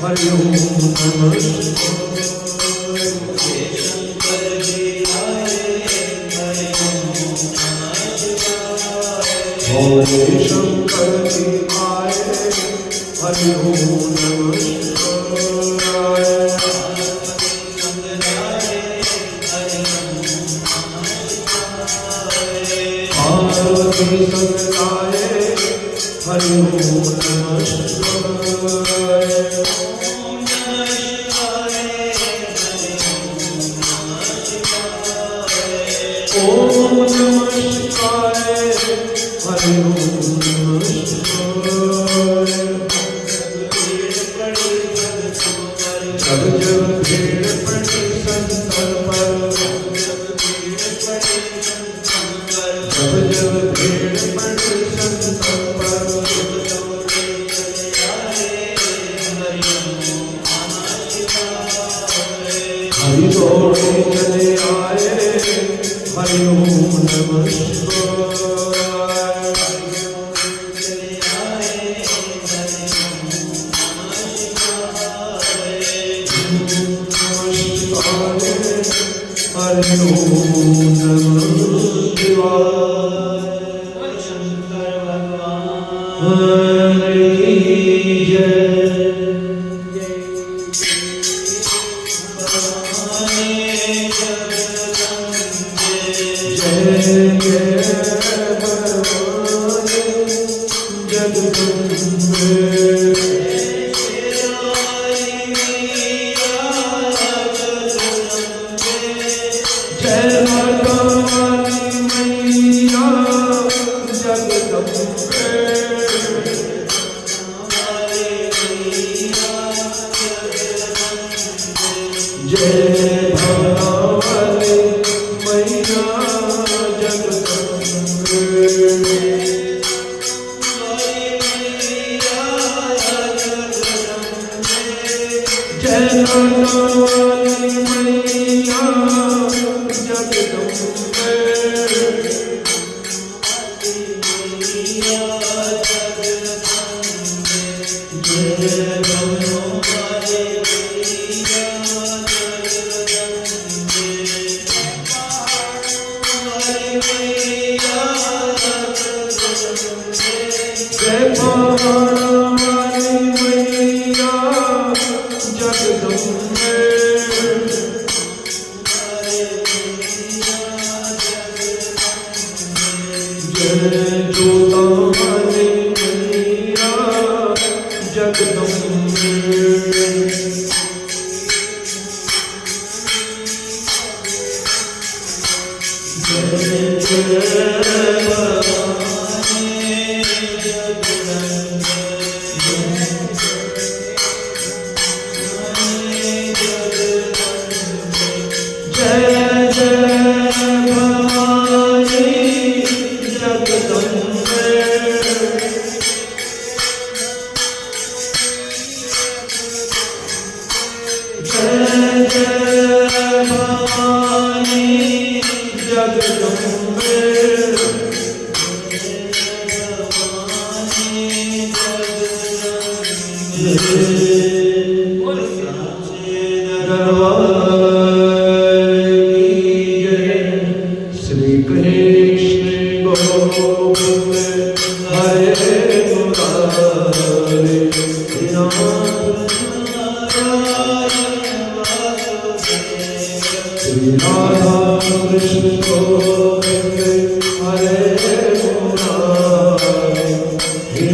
Hare Om Namah Namo Namo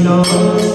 Namo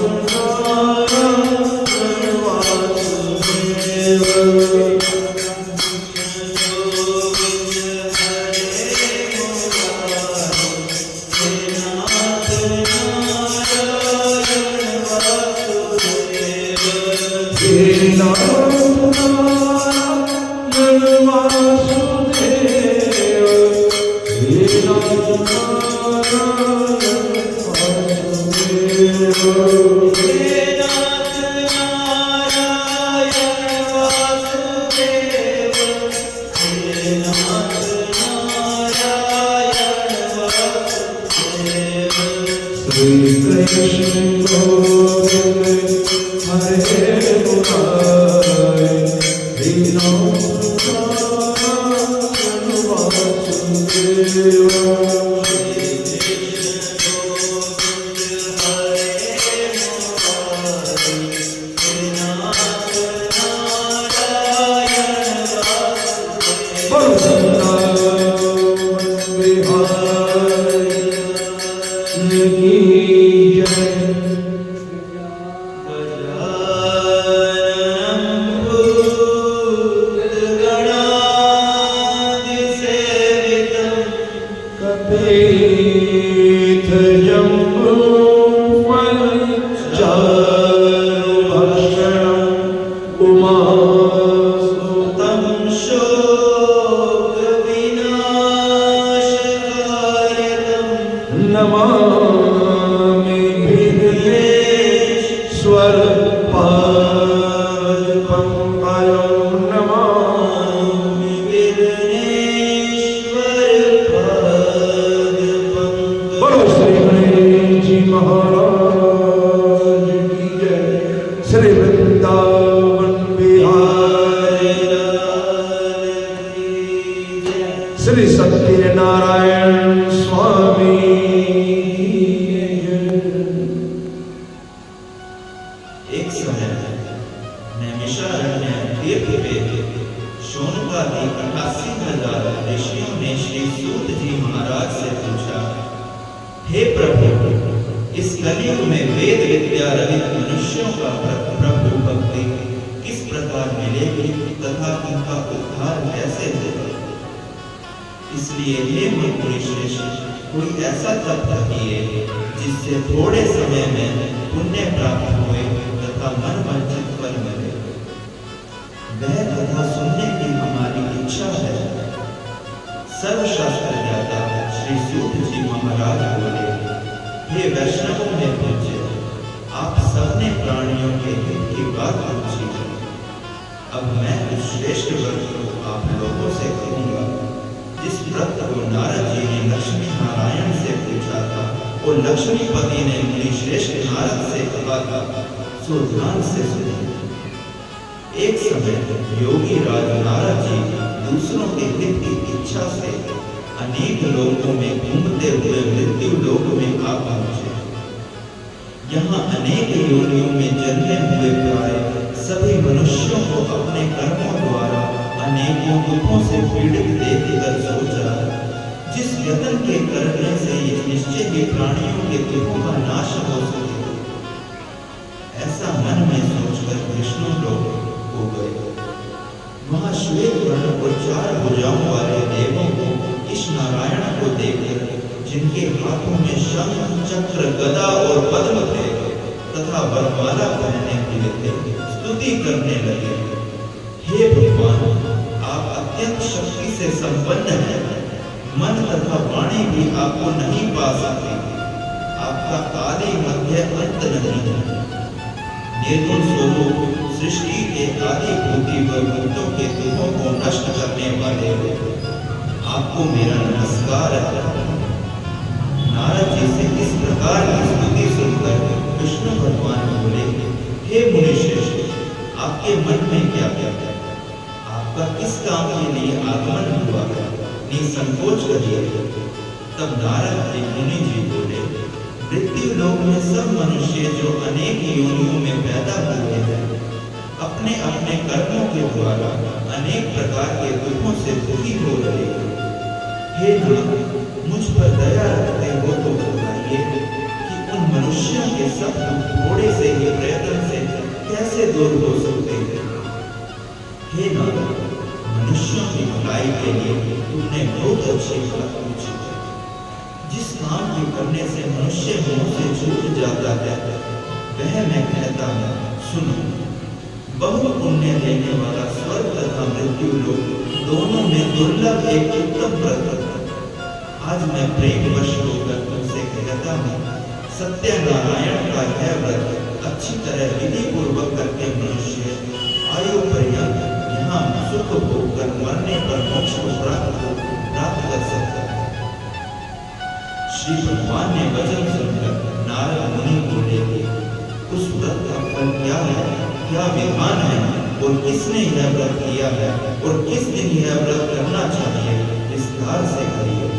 क्या विधान है और किसने यह व्रत किया है और किस दिन यह व्रत करना चाहिए, विस्तार से कहिए।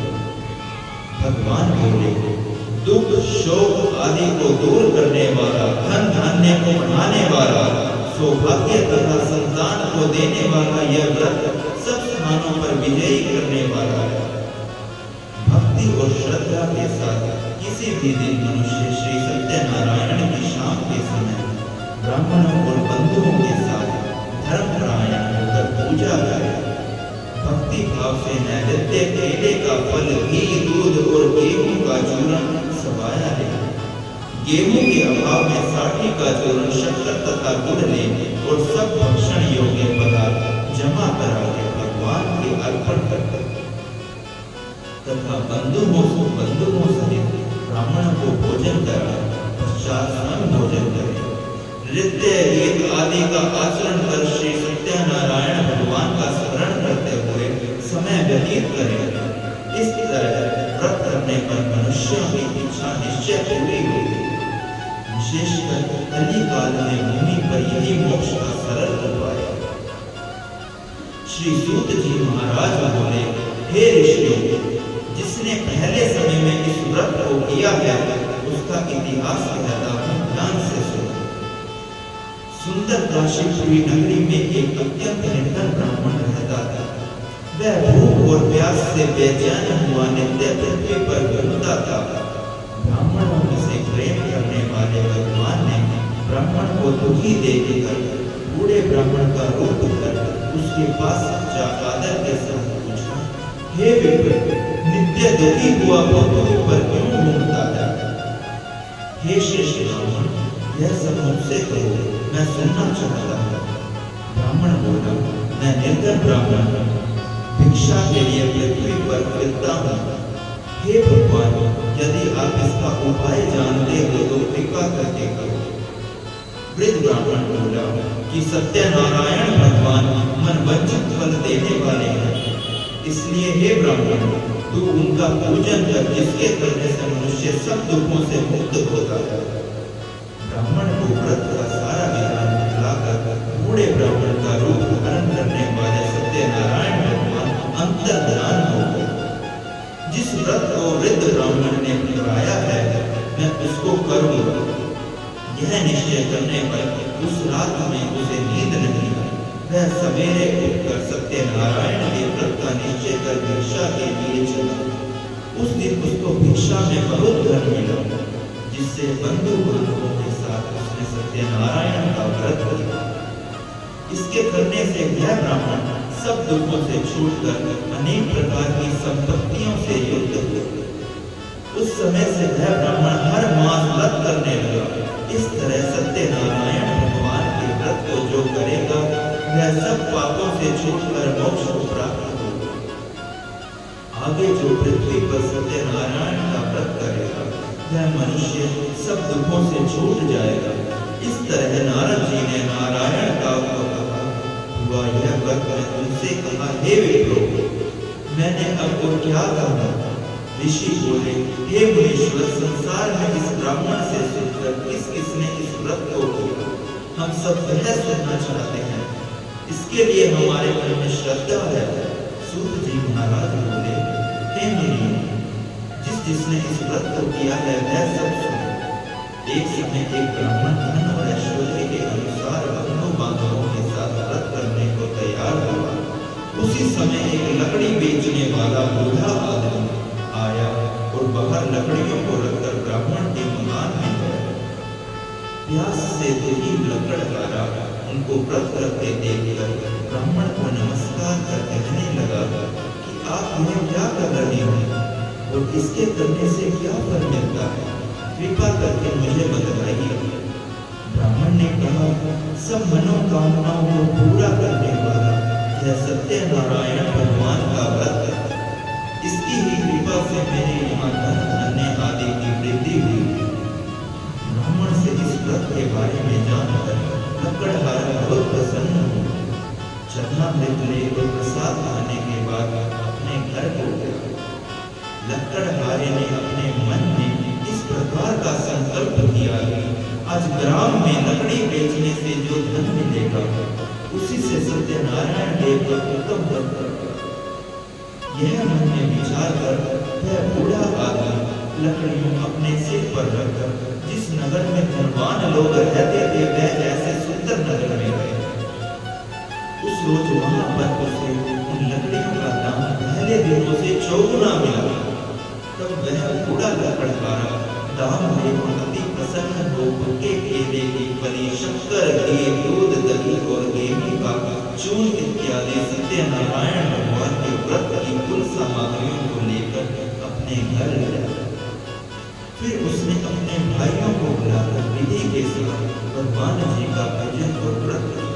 भगवान बोले, दुख शोक आदि को दूर करने वाला, धन धान्य को बढ़ाने वाला, सौभाग्य तथा संतान को देने वाला यह व्रत सब स्थानों पर विजयी करने वाला है। भक्ति और श्रद्धा के साथ किसी भी दिन मनुष्य श्री सत्यनारायण की शाम के समय ब्राह्मणों और बंधुओं के साथ धर्मपरायण होकर पूजा करे। भक्ति भाव से नैवेद्य केले का फल, घी, दूध और गेहूं का चूर्ण सवाया है। गेहूं के अभाव में साठी का चूर्ण, शक्कर तथा गुड़ ले और सब भक्षण योग्य पदार्थ जमा करा के भगवान के अर्पण करते तथा बंधुओं सहित ब्राह्मणों को भोजन करा, पश्चात स्वयं भोजन करे। नृत्य गीत आदि का आचरण कर श्री सत्यनारायण भगवान का स्मरण करते हुए समय व्यतीत करें। इस तरह व्रत करने पर मनुष्यों की इच्छा निश्चय पूरी होगी। विशेषकर कलिकाल में भूमि पर यही मोक्ष का सरल उपाय है। श्री सूत जी महाराज बोले, हे ऋषियों, जिसने पहले समय में इस व्रत को किया है उसका इतिहास कहता हूं, ध्यान से सुनो। सुंदर काशीपुरी नगरी में एक अत्यंत निर्धन ब्राह्मण रहता था। वह भूख और प्यास से बेचैन हुआ नित्य पृथ्वी पर घूमता था। ब्राह्मणों से प्रेम करने वाले भगवान ने ब्राह्मण को दुखी देखकर बूढ़े ब्राह्मण का रूप कर उसके पास जा आदर के साथ पूछा, हे विप्र, नित्य दुखी हुआ पृथ्वी पर क्यों घूमता है? हे श्रेष्ठ ब्राह्मण, यह सब मुझसे कहो, मैं सुनना चाहता हूँ। ब्राह्मण बोला, मैं निर्धन ब्राह्मण हूँ, भिक्षा के लिए पृथ्वी पर फिरता हूँ। हे भगवान, यदि आप इसका उपाय जानते हो तो कृपा करके करो। वृद्ध ब्राह्मण बोला कि सत्यनारायण भगवान मनवंचित फल देने वाले हैं, इसलिए हे ब्राह्मण, तू उनका पूजन कर, जिसके करने से मनुष्य सब दुखों से मुक्त होता है। ब्राह्मण को व्रत का सारा विधान बतलाकर बूढ़े ब्राह्मण का रूप धारण करने वाले सत्यनारायण भगवान अंतर्ध्यान हो गए। जिस व्रत को वृद्ध ब्राह्मण ने कराया है मैं उसको करूंगा। यह निश्चय करने पर उस रात में उसे नींद नहीं आई। वह सवेरे उठकर सत्यनारायण के व्रत का निश्चय कर भिक्षा के लिए चला। उस दिन उसको भिक्षा में बहुत धन मिला, जिससे बंधु बांधवों के साथ उसने सत्यनारायण का व्रत किया। इसके करने से यह ब्राह्मण सब दुखों से छूटकर अनेक प्रकार की संपत्तियों से युक्त हुआ। उस समय से वह ब्राह्मण हर मास व्रत करने लगा। इस तरह सत्यनारायण भगवान के व्रत को जो करेगा वह सब पापों से छूटकर मोक्ष को प्राप्त होगा। आगे जो पृथ्वी पर सत्यनारायण का व्रत करेगा वह मनुष्य सब दुखों से छूट जाएगा। इस तरह नारद जी ने नारायण का कहा हुआ यह व्रत मैं तुमसे कहा, हे विप्रो, मैंने अब और क्या कहा? ऋषि बोले, हे मुनीश्वर, संसार में इस ब्राह्मण से सुनकर किस किसने इस व्रत को किया, हम सब वह सुनना चाहते हैं। इसके लिए हमारे मन में श्रद्धा है। सूत जी महाराज बोले, हे मुनि, जिसने इस व्रत को किया है वह सब सुनो। एक समय एक ब्राह्मण धन और ऐश्वर्य के अनुसार बंधु बांधवों के साथ व्रत करने को तैयार हुआ। उसी समय एक लकड़ी बेचने वाला बूढ़ा आदमी आया और बाहर लकड़ियों को रखकर ब्राह्मण के मकान में गया। प्यास से दुखी लकड़हारा उनको व्रत करते देखकर ब्राह्मण को नमस्कार कर कहने लगा कि आप यह क्या कर रहे हैं और इसके करने से क्या फल मिलता है, कृपा करके मुझे बतलाइए। ब्राह्मण ने कहा, सब मनोकामनाओं को पूरा करने वाला यह सत्यनारायण भगवान का व्रत है। इसकी ही कृपा से मेरे यहाँ धन धान्य आदि की वृद्धि हुई। ब्राह्मण से इस व्रत के बारे में जानकर लकड़हारा बहुत प्रसन्न हुआ। चरणामृत लेकर प्रसाद खाने के बाद अपने घर को गया। लकड़हारे ने अपने मन में इस प्रकार का संकल्प किया कि आज ग्राम में लकड़ी बेचने से जो धन मिलेगा उसी से सत्यनारायण देव का उत्तम व्रत करता। यह मन में विचार कर वह बूढ़ा आदमी लकड़ियों अपने सिर पर रखकर जिस नगर में धनवान लोग रहते थे वह ऐसे सुंदर नगर में गए। उस रोज वहां पर उसे उन लकड़ियों का दाम पहले दिनों से चौगुना मिला। तब वह बूढ़ा लकड़हारा दाम लेकर अति प्रसन्न हो पके केले की फली, शक्कर, घी, दूध, दही और गेहूं का चूर्ण इत्यादि सत्यनारायण भगवान के व्रत की कुल सामग्रियों को लेकर अपने घर गया। फिर उसने अपने भाइयों को बुलाकर विधि के साथ भगवान जी का पूजन और व्रत किया।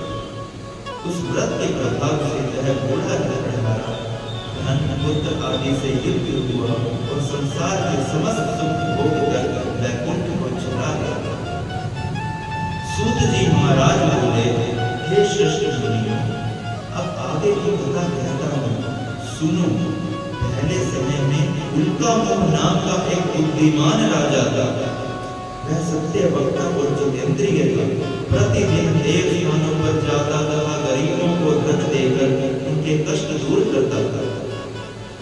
उस व्रत के प्रभाव से वह बूढ़ा लकड़हारा धन, पुत्र आदि से युक्त हुआ और संसार के समस्त सुख भोग कर वैकुंठ को चला गया। सूत जी महाराज बोले, हे श्रेष्ठ मुनियों, अब आगे की कथा कहता हूँ, सुनो। पहले समय में उल्कामुख नाम का एक बुद्धिमान राजा था। वह सत्य वक्ता और जितेंद्रिय था। प्रतिदिन देव स्थानों पर जाता तथा गरीबों को धन देकर उनके कष्ट दूर करता था।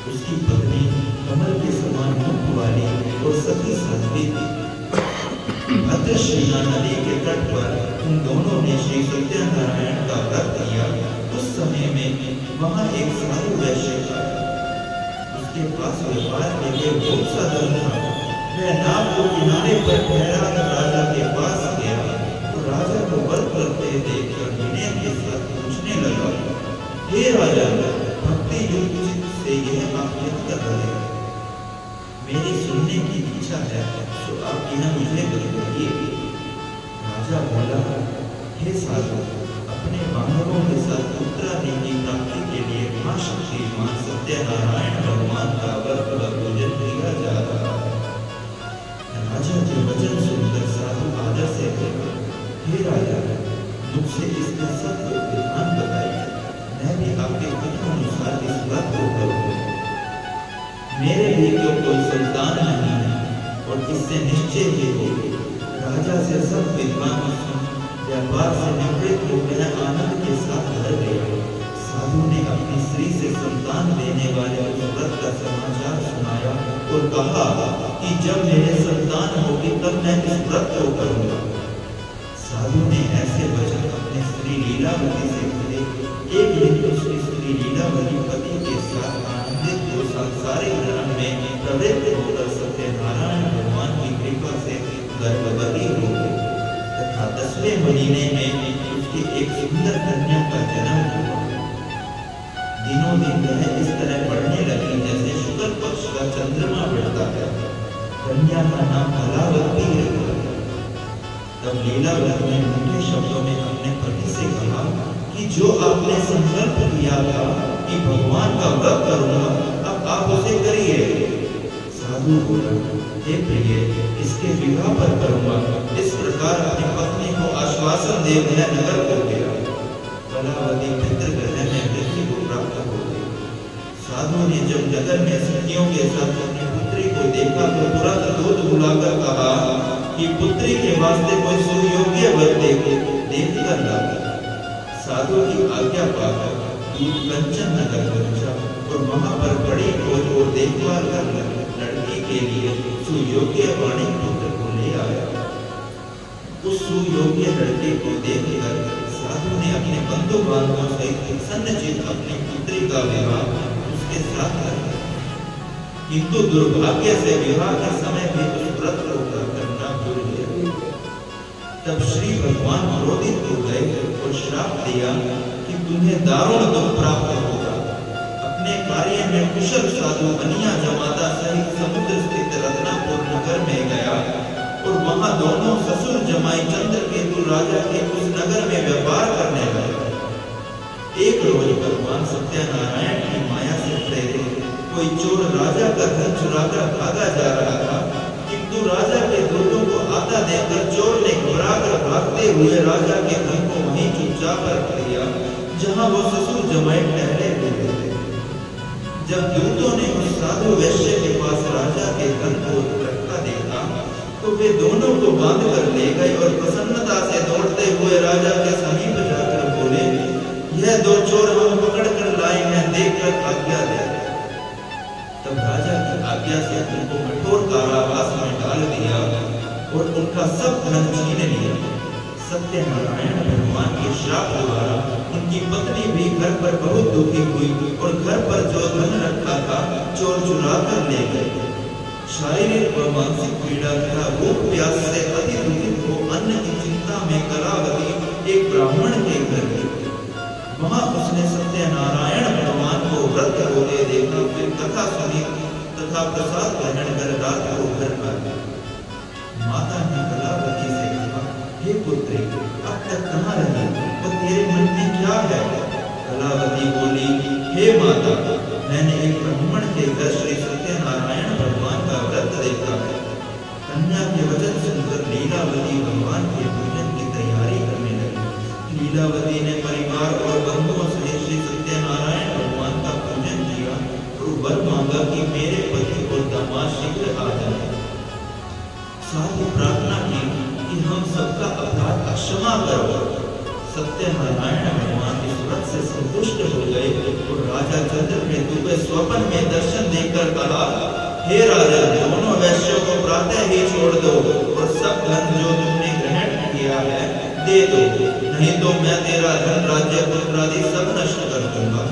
उसकी पत्नी कमल के समान मुख वाली और सती साध्वी थी। भद्रश्रीना नदी के तट पर उन दोनों ने श्री सत्यनारायण का व्रत किया। उस समय में वहां एक साधु वैश्य था। उसके पास व्यापार के लिए बहुत सा धन था। वह नाव को किनारे पर ठहरा राजा के पास गया और राजा को व्रत करते देखकर विनय के साथ पूछने लगा, हे राजा, भक्ति युक्त चित्त से यह आप क्या कर रहे हैं? मेरी सुनने की इच्छा है, तो आप यह मुझे बताइए। राजा बोला, हे साधु, अपने बांधवों के साथ उत्तराधि की प्राप्ति के लिए महाशक्तिमान सत्यनारायण भगवान का व्रत व पूजन किया जा रहा है। राजा के वचन सुनकर साधु आदर से बोला, हे राजा, मुझसे इसका सब विधान बताइए, मैं भी आपके कथा अनुसार इस व्रत को करूंगा। मेरे भी तो कोई संतान नहीं है और इससे निश्चय ही हो। राजा से सब विद्वान व्यापार से निवृत्त हो वह आनंद के साथ घर गया। साधु ने अपनी स्त्री से संतान देने वाले उस व्रत का समाचार सुनाया और कहा कि जब मेरे संतान होगी तब मैं इस व्रत को करूंगा। साधु ने ऐसे वचन अपनी स्त्री लीलावती से कहे। एक दिन उसकी स्त्री लीलावती पति के साथ आनंदित हो सांसारिक धर्म में प्रवृत्त होकर सत्यनारायण भगवान की कृपा से गर्भवती हो गई तथा 10वें महीने में उसके एक सुंदर कन्या का जन्म हुआ। दिनों दिन वह इस तरह बढ़ने लगी जैसे शुक्ल पक्ष का चंद्रमा बढ़ता है। कन्या का नाम कलावती रखा। तब लीलावती ने मीठे शब्दों में अपने पति से कहा कि जो आपने संकल्प किया था कि भगवान का व्रत करूंगा, अब आप उसे करिए। साधु बोला, हे प्रिय, इसके विवाह पर करूंगा। इस प्रकार अपनी पत्नी को आश्वासन दे वह नगर को गया। कलावती पितृगृह में वृद्धि को प्राप्त हो गई। साधु ने जब नगर में सखियों के साथ अपनी पुत्री को देखा तो तुरंत दूध बुलाकर कहा कि पुत्री के वास्ते कोई सुयोग्य वर देखकर लाओ। साधु की आज्ञा पाकर दूध कंचन नगर पहुंचा और वहां पर बड़ी खोज और देखभाल कर लड़की के लिए सुयोग्य वाणी पुत्र को ले आया। उस सुयोग्य लड़के को देखकर साधु ने अपने बंधु बांधवों सहित प्रसन्नचित्त अपनी पुत्री का विवाह उसके साथ किया। किंतु दुर्भाग्य से विवाह के समय भी उस व्रत को करना भूल गया। तब श्री भगवान क्रोधित हो गए और श्राप दिया कि तुम्हें दारुण दुख प्राप्त होगा। अपने कार्य में कुशल साधु अनिया जमाता सहित समुद्र स्थित रत्नापुर नगर में गया और वहां दोनों ससुर जमाई चंद्रकेतु राजा के उस नगर में व्यापार करने लगे। एक रोज भगवान सत्यनारायण की माया से प्रेरित कोई चोर राजा का धन चुराकर भागा जा रहा था, किंतु राजा के दूतों को आता देखकर चोर ने घबराकर भागते हुए राजा के धन को वहीं चुपचाप रख दिया जहां वो ससुर जमाई ठहरे हुए थे। जब दूतों ने उस साधु वैश्य के पास राजा के धन को रखा देखा तो वे दोनों को बांध कर ले गए और प्रसन्नता से दौड़ते हुए राजा के समीप जाकर बोले, आज्ञा से उनको कठोर कारावास में डाल दिया और उनका सब धन छीन लिया। सत्यनारायण भगवान के श्राप द्वारा उनकी पत्नी भी घर पर बहुत दुखी हुई और घर पर जो धन रखा था चोर चुरा कर ले गए। शारीरिक व मानसिक पीड़ा तथा भूख प्यास से अति दुखित हो अन्न की चिंता में कलावती एक ब्राह्मण के घर गई। वहां उसने सत्यनारायण भगवान को व्रत होते देखा, फिर कथा सुनी तथा प्रसाद ग्रहण कर रात को घर आ गई। माता ने कलावती से कहा, हे पुत्री, अब तक कहाँ रही और तेरे मन में क्या है? कलावती बोली, हे माता, मैंने एक ब्राह्मण के घर श्री सत्यनारायण भगवान का व्रत देखा है। कन्या के वचन सुनकर लीलावती भगवान के पूजन की तैयारी करने लगी। लीलावती ने परिवार और बंधुओं से श्री सत्यनारायण भगवान का पूजन किया और वर मांगा कि मेरे पति और दामाद शीघ्र आ जाए। साथ ही प्रार्थना की कि हम सबका अपराध क्षमा करो। सत्यनारायण भगवान इस व्रत से संतुष्ट हो गए और राजा चंद्रकेतु के स्वप्न में दर्शन देकर कहा, हे राजा, दोनों वैश्यों को प्रातः ही छोड़ दो और सब धन जो तुमने ग्रहण किया है दे दो, नहीं तो मैं तेरा धन, राज्य, पुत्र आदि सब नष्ट कर दूंगा।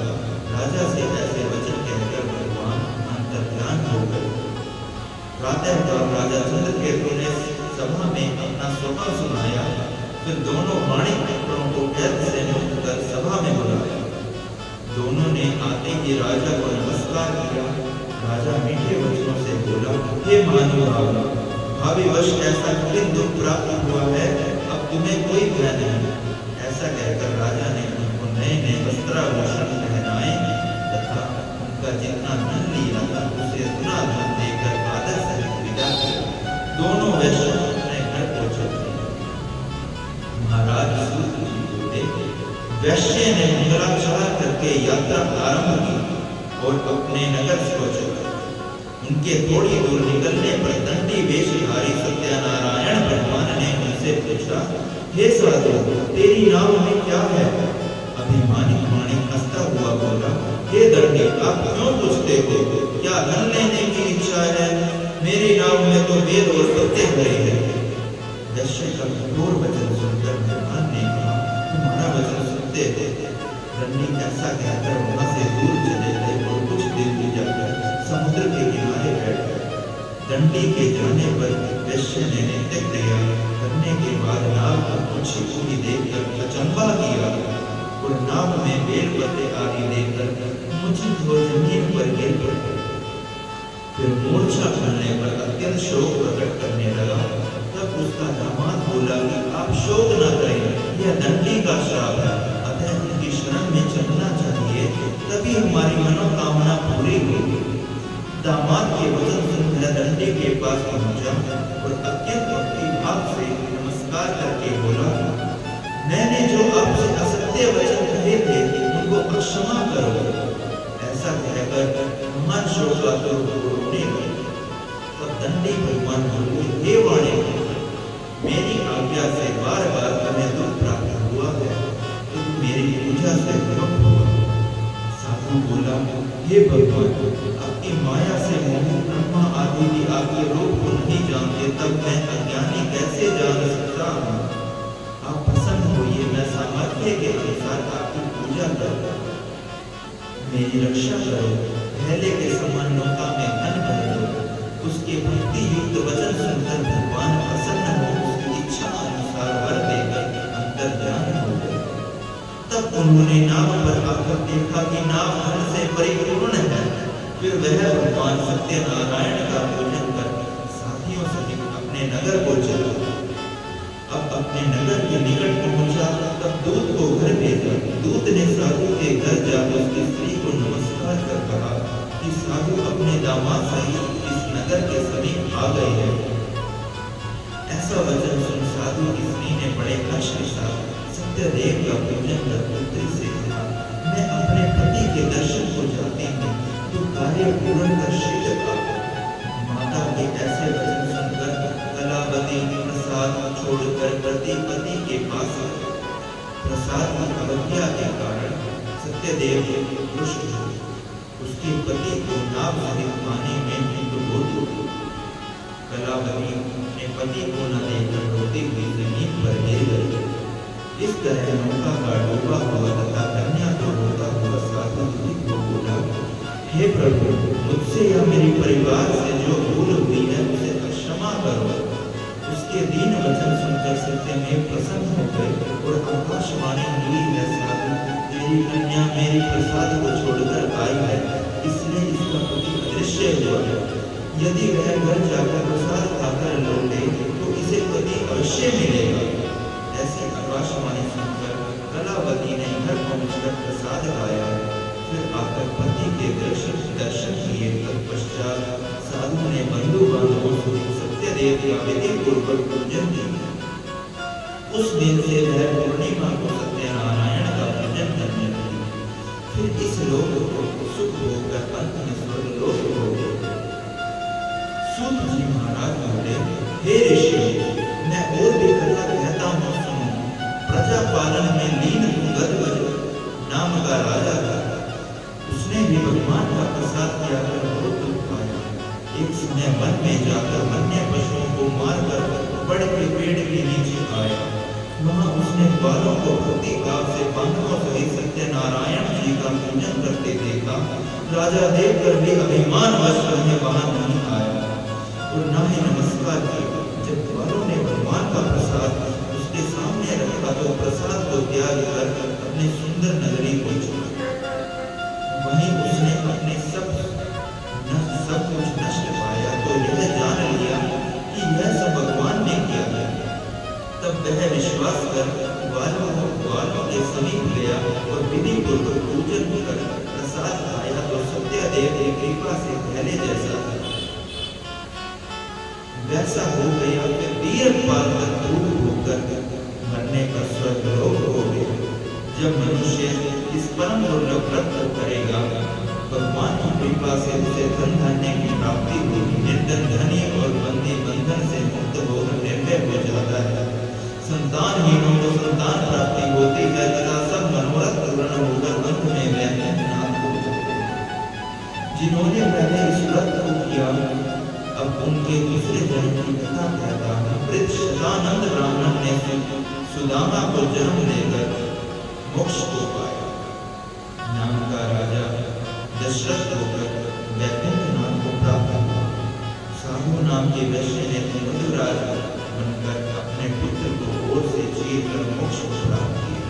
राजा से ऐसे वचन कहकर भगवान अंतर्ध्यान हो गए। प्रातःकाल राजा चंद्रकेतु ने सभा में अपना स्वप्न सुनाया, फिर दोनों वाणिक पुत्रों को कैद से मुक्त कर सभा में बुलाया। दोनों ने आते ही राजा को नमस्कार किया। राजा मीठे वचनों से बोला, हे महानुभाव, भावी वर्ष ऐसा कठिन दुख प्राप्त हुआ है, अब तुम्हें कोई भय नहीं। ऐसा कहकर राजा ने उनको नए नए वस्त्राभूषण पहनाए तथा उनका जितना धन लिया था उसे दुना धन देकर आदर सहित विदा किया। दोनों वैश्य अपने घर पहुंचे। महाराज सूत जी बोले, वैश्य ने मंगलाचरण करके यात्रा आरंभ की और अपने नगर को चला। उनके थोड़ी दूर निकलने पर दंडी वेशधारी सत्यनारायण भगवान ने उनसे पूछा, हे साधु, तेरी नाव में क्या है? अभिमानी माणिक हंसता हुआ बोला, हे दंडी, आप क्यों पूछते हो? क्या धन लेने की इच्छा है? मेरी नाव में तो वेद और सत्य भरे हैं। वैश्य का कठोर वचन सुनकर भगवान ने कहा, तुम्हारा वचन सत्य है। दंडी ऐसा कहकर वहां से दूर चले गए और कुछ देर जाकर समुद्र के किनारे बैठ गए। दंडी के जाने पर वैश्य ने नृत्य क्रिया करने के बाद नाव को ऊंची पूरी देखकर अचंभा किया और नाव में बेल पत्ते आदि देखकर मूर्छित हो जमीन पर गिर पड़े। फिर मूर्छा करने पर अत्यंत शोक प्रकट करने लगा। तब उसका दामाद बोला कि आप शोक न करें, यह दंडी का श्राप है, अतः उनकी शरण में चलना चाहिए, तभी हमारी मनोकामना पूरी होगी। दामाद के वचन सुनकर दंडी के पास पहुंचा और अत्यंत भक्ति भाव से नमस्कार करके बोला, मैंने जो आपसे असत्य वचन कहे थे उनको क्षमा करो। ऐसा कहकर महान शोकातुर रोने लगे। तब दंडी भगवान बोले, हे वाणी, मेरी आज्ञा से बार बार तुम्हें दुख प्राप्त हुआ है, तुम मेरी पूजा से विमुख हो। साधु बोला, हे भगवान, आपकी माया से मोह ब्रह्मा आदि भी आपके रूप को नहीं जानते, तब मैं अज्ञानी कैसे जान सकता हूँ? आप प्रसन्न होइए, मैं सामर्थ्य के अनुसार आपकी पूजा करूँ। मेरी रक्षा करो, पहले के समान नौका में धन भर दो। उसके भक्ति युक्त वचन सुनकर भगवान प्रसन्न हो उसकी इच्छा अनुसार वर देकर अंतर्ध्यान हो गए। तब उन्होंने नाव पर आकर देखा कि नाव धन से परिपूर्ण है। फिर वह भगवान सत्यनारायण का पूजन कर साथियों सहित अपने नगर को चला। अब अपने नगर के निकट पहुंचा, तब दूत को घर भेजा। दूत ने साधु के घर जाकर उसकी स्त्री को नमस्कार कर कहा कि साधु अपने दामाद सहित इस नगर के समीप आ गए हैं। ऐसा वचन सुन साधु की स्त्री ने बड़े हर्ष के साथ सत्यदेव का पूजन कर पुत्री से कहा, मैं अपने पति के दर्शन को चाहती हूँ, तो कार्य पूर्ण कर शीघ्र आओ। माता के ऐसे वचन सुनकर कलावती प्रसाद छोड़कर पति के पास गए। प्रसाद की अवज्ञा के कारण सत्यदेव रुष्ट हुए। उसके पति को नाव सहित पानी में डुबो दिया। कलावती अपने पति को न देखकर रोती हुई जमीन पर गिर गई। इस तरह नौका का डूबा हुआ तथा कन्या को रोता हुआ साधु जी को बोला, हे प्रभु, मुझसे या मेरे परिवार से जो भूल हुई है उसे क्षमा करो। उसके दीन वचन सुनकर सत्यमेव प्रसन्न हो गए और आकाशवाणी हुई है, साधु, तेरी कन्या मेरी प्रसाद को छोड़कर आई है, इसलिए इसका पति अदृश्य हुआ है। यदि वह घर जाकर प्रसाद खाकर लौटे तो इसे पति अवश्य मिलेगा। ऐसी आकाशवाणी सुनकर कलावती ने घर पहुंचकर प्रसाद खाया, फिर आकर पति के दर्शन किए। तत्पश्चात साधु ने बंधु बांधवों सहित सत्यदेव का विधि पूर्वक पूजन किया। उस दिन से वह पूर्णिमा को सत्यनारायण का पूजन करने लगी। फिर इस लोक को सुख होकर अंत में स्वर्गलोक हो गए। सूत जी महाराज बोले, हे ऋषि, मैं और भी कथा कहता हूँ, सुनो। प्रजा पालन में लीन गदगद नाम का राजा था। उसने भी भगवान का प्रसाद किया कर बहुत दुख पाया। एक समय वन में जाकर वन्य पशुओं को मारकर बड़े के पेड़ के नीचे आया। वहां उसने ग्वालों को भक्ति भाव से बांधवों सहित सत्यनारायण जी का पूजन करते देखा। राजा देखकर भी अभिमानवश उन्हें वहां नहीं आया और न ही नमस्कार किया। जब ग्वालों ने भगवान का प्रसाद उसके सामने रखा तो प्रसाद को त्याग कर अपने सुंदर नगरी को छोड़ा। वहीं उसने अपने सब कुछ नष्ट पाया तो यह जान लिया कि यह सब भगवान ने किया है। तब वह विश्वास कर ग्वालों के समीप गया और विधि पूर्वक पूजन कर प्रसाद खाया तो सत्यदेव की कृपा से पहले जैसा वैसा हो गया। फिर दीर्घ काल तक भूख होकर मरने पर स्वर्गलोक हो गया। जब मनुष्य इस परम दुर्लभ व्रत को करेगा, भगवान की कृपा से उसे धन धान्य की प्राप्ति होगी। निर्धन धनी और बंदी बंधन से मुक्त होकर निर्भय हो जाता है। संतानहीनों को संतान प्राप्ति होती है तथा सब मनोरथ पूर्ण होकर अंत में वह नाथ हो जाते हैं। जिन्होंने पहले इस व्रत को किया, अब उनके दूसरे जन्म की कथा कहता है। शतानंद ब्राह्मण ने सुदामा को जन्म देकर मोक्ष को पाया। नाम का राजा दशरथ होकर वैकुंठनाथ को प्राप्त हुआ। साहू नाम के वैश्य ने मधुराज बनकर अपने पुत्र को ओर से चीर कर मोक्ष को प्राप्त किया।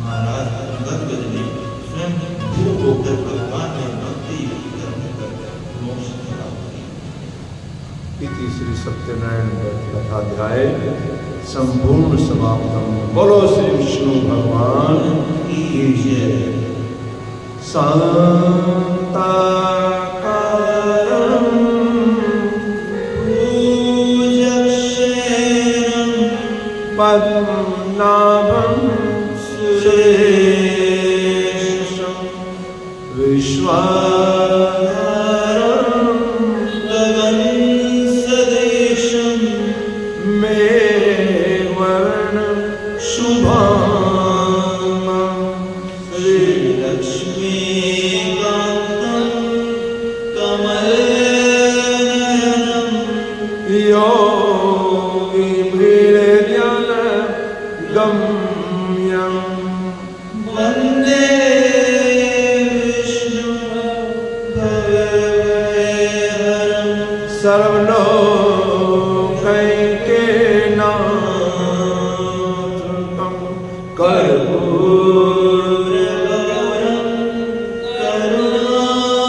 महाराज गदगद ने स्वयं भू होकर भगवान में भक्ति कर्म कर मोक्ष प्राप्त किया। इति श्री सत्यनारायण कथाध्याय संपूर्ण समाप्तम। बोलो श्री विष्णु भगवान की जय। शांताकारं भुजगशयनं पद्मनाभं सुरेशं विश्वाधारं गगनसदृशं मेघवर्णं शुभांगं श्रीलक्ष्मीकान्तं कमलनयनं योगिभिर्ज्ञानगम्यं वन्दे सर्वलोकैकनाथं कर्पूरगौरं करुणावतारं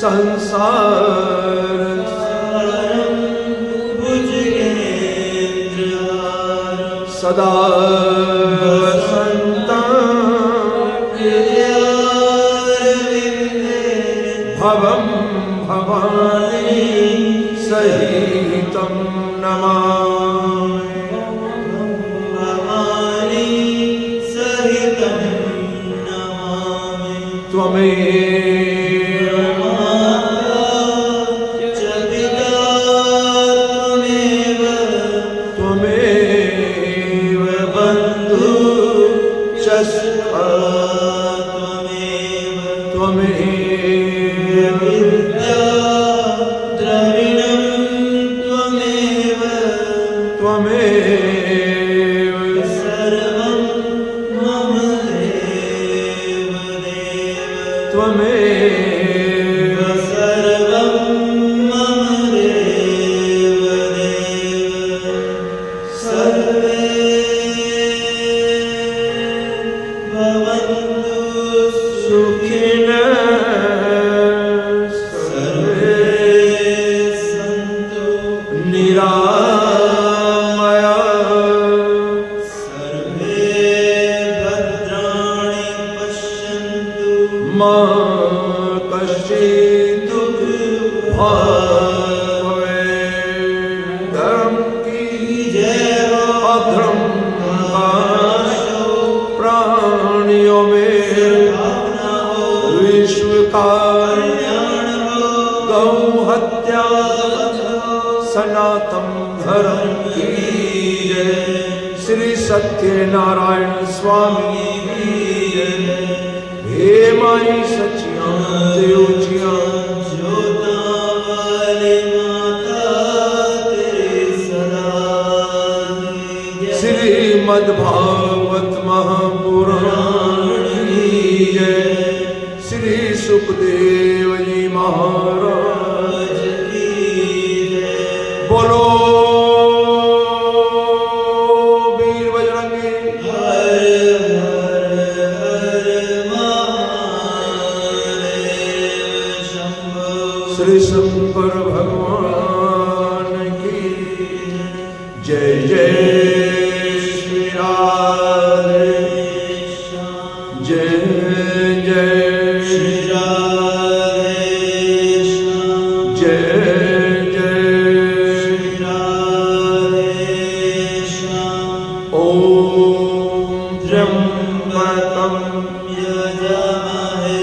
संसारसारं भुजगेन्द्रहारं सदा वसन्तं हृदयारविन्दे भवं भवानी सहितं नमामि। भवानी सहितं नमामि। त्वमेव माता च पिता त्वमेव बन्धुः च सखा त्वमेव त्वमेव सर्वं मम देव देव सर्वे भवन्तु सुखिनः सर्वे सन्तु निरामयाः सर्वे भद्राणि पश्यन्तु मा कश्चित् दुःखभाग् भवेत्। धर्म की जय हो अधर्म का प्राणियों में भावना हो विश्व का कल्याण हो गौ हत्या सनातन धर्म की जय। श्री सत्यनारायण स्वामी की जय। हे माई सचिया देवचिया जोता वाली माता तेरे सदा जय। श्रीमद्भागवत महापुराण की जय। श्री सुखदेव जी महाराज की जय। बोलो वीर बजरंगी हर हर हर महादेव शंभो। श्री शंकर भगवान की जय। जय श्री राधे जय जय श्री राधे श्याम जय जय श्री राधे श्याम। ओम त्र्यंबकं यजामहे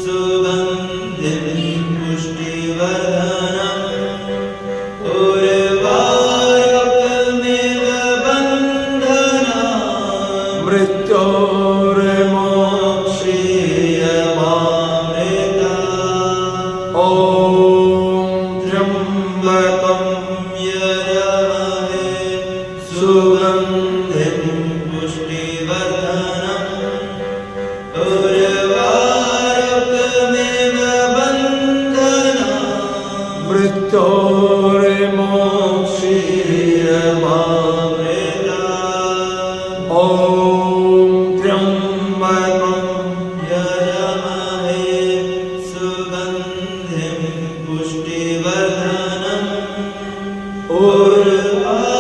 सुगन्धिं पुष्टिवर्धनम् उर्वारुकमिव बन्धनान् मृत्योर्मोक्षीयमामृता। ओम त्र्यंबकं यजामहे सुगन्धिं पुष्टिवर्धनम् उर्वारुकमिव बन्धनान् मृत्योर्मोक्षीयमामृता। ओम त्र्यंबकं यजामहे सुगन्धिं पुष्टिवर्धनम् उर्वारुकमिव